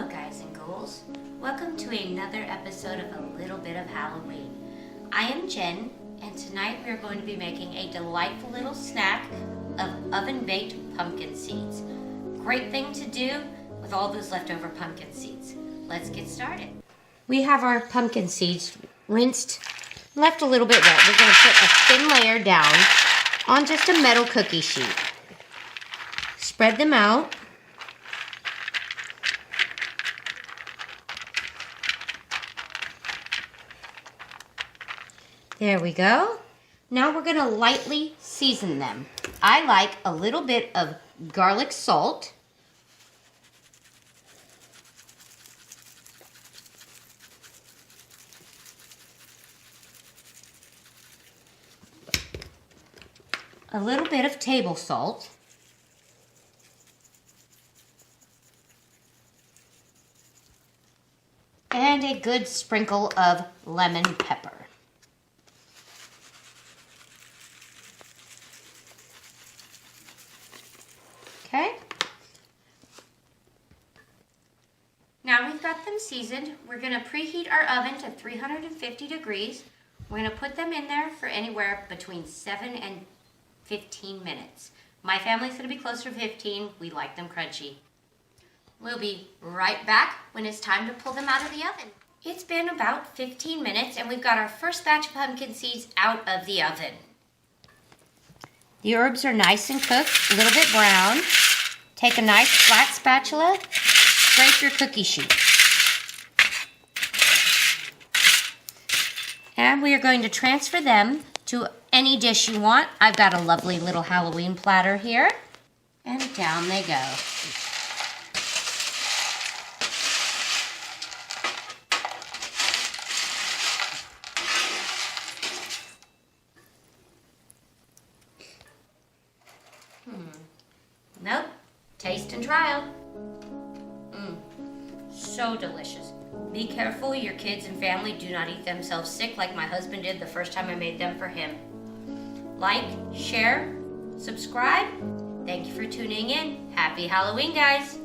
Hello guys and ghouls. Welcome to another episode of A Little Bit of Halloween. I am Jen, and tonight we are going to be making a delightful little snack of oven-baked pumpkin seeds. Great thing to do with all those leftover pumpkin seeds. Let's get started. We have our pumpkin seeds rinsed, left a little bit wet. We're going to put a thin layer down on just a metal cookie sheet. Spread them out. There we go. Now we're going to lightly season them. I like a little bit of garlic salt. A little bit of table salt. And a good sprinkle of lemon pepper. Okay. Now we've got them seasoned. We're going to preheat our oven to 350 degrees. We're going to put them in there for anywhere between 7 and 15 minutes. My family's going to be closer to 15. We like them crunchy. We'll be right back when it's time to pull them out of the oven. It's been about 15 minutes and we've got our first batch of pumpkin seeds out of the oven. The herbs are nice and cooked, a little bit brown. Take a nice flat spatula, scrape your cookie sheet. And we are going to transfer them to any dish you want. I've got a lovely little Halloween platter here. And down they go. Nope. Taste and trial. So delicious. Be careful your kids and family do not eat themselves sick like my husband did the first time I made them for him. Like, share, subscribe. Thank you for tuning in. Happy Halloween, guys.